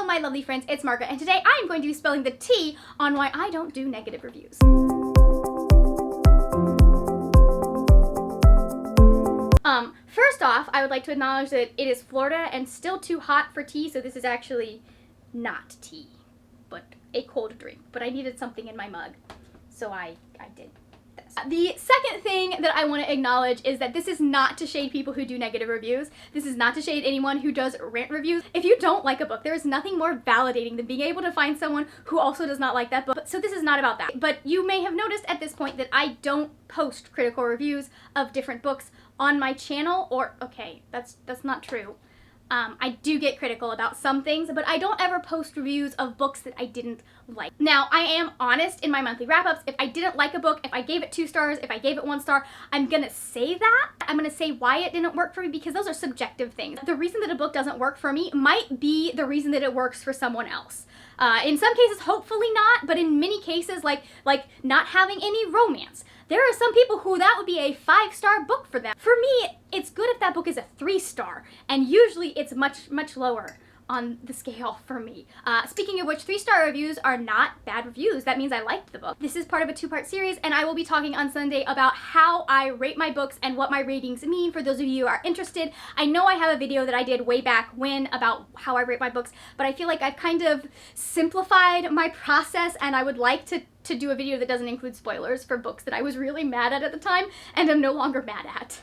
Hello my lovely friends, it's Margaret, and today I am going to be spilling the tea on why I don't do negative reviews. First off, I would like to acknowledge that it is Florida and still too hot for tea, so this is actually not tea, but a cold drink. But I needed something in my mug, so I did this. The second thing that I want to acknowledge is that this is not to shade people who do negative reviews. This is not to shade anyone who does rant reviews. If you don't like a book, there is nothing more validating than being able to find someone who also does not like that book. So this is not about that. But you may have noticed at this point that I don't post critical reviews of different books on my channel, or, okay, that's not true. I do get critical about some things, but I don't ever post reviews of books that I didn't like. Now, I am honest in my monthly wrap-ups. If I didn't like a book, if I gave it 2 stars, if I gave it 1 star, I'm gonna say that. I'm gonna say why it didn't work for me, because those are subjective things. The reason that a book doesn't work for me might be the reason that it works for someone else. In some cases, hopefully not, but in many cases, like not having any romance. There are some people who that would be a 5-star book for them. For me, it's good if that book is a 3-star, and usually it's much lower on the scale for me. Speaking of which, 3-star reviews are not bad reviews. That means I liked the book. This is part of a 2-part series, and I will be talking on Sunday about how I rate my books and what my ratings mean for those of you who are interested. I know I have a video that I did way back when about how I rate my books, but I feel like I've kind of simplified my process, and I would like to do a video that doesn't include spoilers for books that I was really mad at the time and I'm no longer mad at.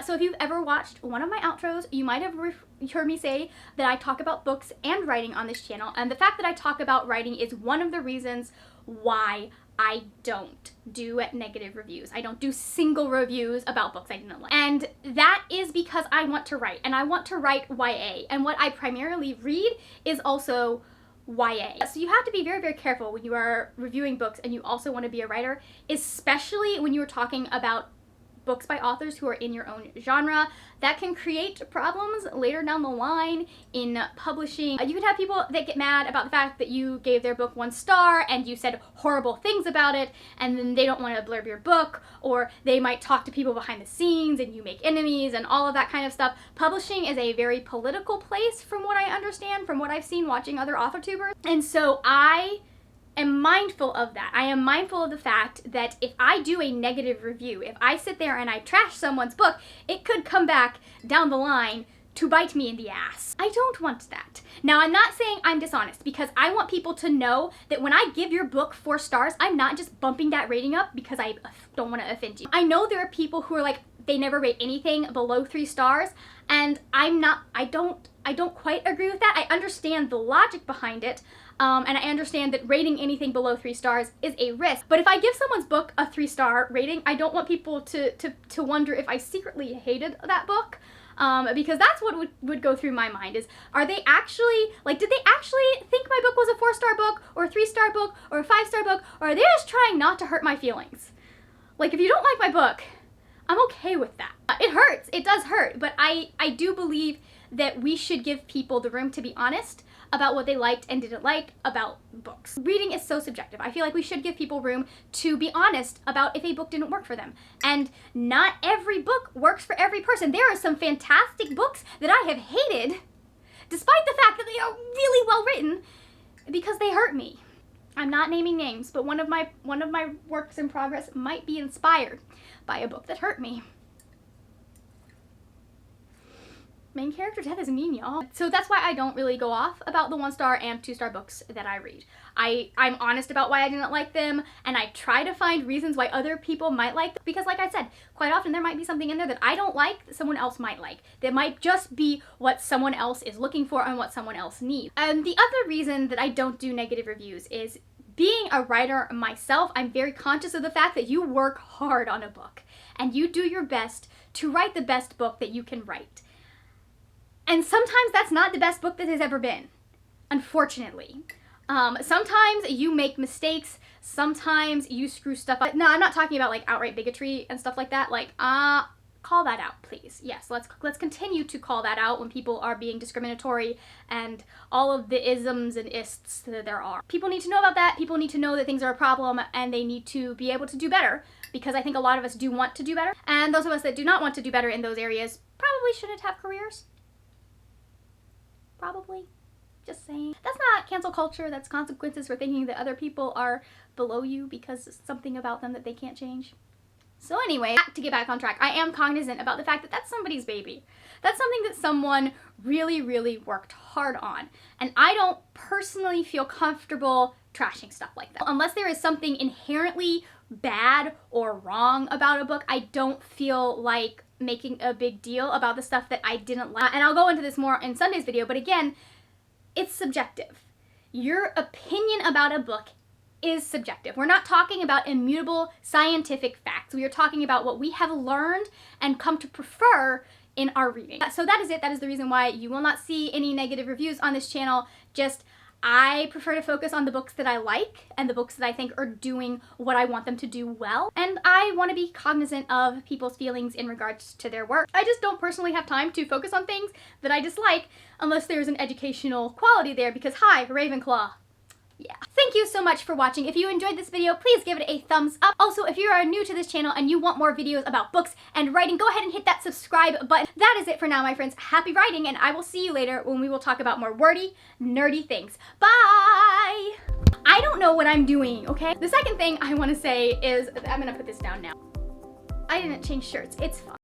So if you've ever watched one of my outros, you might have heard me say that I talk about books and writing on this channel, and the fact that I talk about writing is one of the reasons why I don't do negative reviews. I don't do single reviews about books I didn't like. And that is because I want to write, and I want to write YA, and what I primarily read is also YA. So you have to be very careful when you are reviewing books and you also want to be a writer, especially when you are talking about books by authors who are in your own genre. That can create problems later down the line in publishing. You could have people that get mad about the fact that you gave their book 1 star and you said horrible things about it, and then they don't want to blurb your book, or they might talk to people behind the scenes and you make enemies and all of that kind of stuff. Publishing is a very political place from what I understand, from what I've seen watching other authortubers, and so I am mindful of that. I am mindful of the fact that if I do a negative review, if I sit there and I trash someone's book, it could come back down the line to bite me in the ass. I don't want that. Now, I'm not saying I'm dishonest, because I want people to know that when I give your book 4 stars, I'm not just bumping that rating up because I don't want to offend you. I know there are people who are like, they never rate anything below 3 stars, and I don't quite agree with that. I understand the logic behind it, and I understand that rating anything below 3 stars is a risk. But if I give someone's book a 3-star rating, I don't want people to wonder if I secretly hated that book. Because that's what would go through my mind is, are they actually, like, did they actually think my book was a 4-star book, or a 3-star book, or a 5-star book, or are they just trying not to hurt my feelings? Like, if you don't like my book, I'm okay with that. It hurts, it does hurt, but I do believe that we should give people the room to be honest about what they liked and didn't like about books. Reading is so subjective. I feel like we should give people room to be honest about if a book didn't work for them. And not every book works for every person. There are some fantastic books that I have hated, despite the fact that they are really well written, because they hurt me. I'm not naming names, but one of my works in progress might be inspired by a book that hurt me. Main character death is mean, y'all. So that's why I don't really go off about the 1-star and 2-star books that I read. I'm honest about why I didn't like them, and I try to find reasons why other people might like them, because like I said, quite often there might be something in there that I don't like that someone else might like. That might just be what someone else is looking for and what someone else needs. And the other reason that I don't do negative reviews is, being a writer myself, I'm very conscious of the fact that you work hard on a book, and you do your best to write the best book that you can write. And sometimes that's not the best book that has ever been, unfortunately. Sometimes you make mistakes, sometimes you screw stuff up. No, I'm not talking about like outright bigotry and stuff like that. Like, call that out, please. Yes, let's continue to call that out when people are being discriminatory and all of the isms and ists that there are. People need to know about that. People need to know that things are a problem, and they need to be able to do better, because I think a lot of us do want to do better. And those of us that do not want to do better in those areas probably shouldn't have careers. probably. Just saying. That's not cancel culture, that's consequences for thinking that other people are below you because of something about them that they can't change. So anyway, to get back on track, I am cognizant about the fact that that's somebody's baby. That's something that someone really, really worked hard on. And I don't personally feel comfortable trashing stuff like that. Unless there is something inherently bad or wrong about a book, I don't feel like making a big deal about the stuff that I didn't like. And I'll go into this more in Sunday's video, but again, it's subjective. Your opinion about a book is subjective. We're not talking about immutable scientific facts. We are talking about what we have learned and come to prefer in our reading. So that is it. That is the reason why you will not see any negative reviews on this channel. Just I prefer to focus on the books that I like and the books that I think are doing what I want them to do well. And I want to be cognizant of people's feelings in regards to their work. I just don't personally have time to focus on things that I dislike unless there's an educational quality there because, hi, Ravenclaw. Yeah. Thank you so much for watching. If you enjoyed this video, please give it a thumbs up. Also, if you are new to this channel and you want more videos about books and writing, go ahead and hit that subscribe button. That is it for now, my friends. Happy writing, and I will see you later when we will talk about more wordy, nerdy things. Bye! I don't know what I'm doing, okay? The second thing I want to say is, I'm gonna put this down now. I didn't change shirts. It's fine.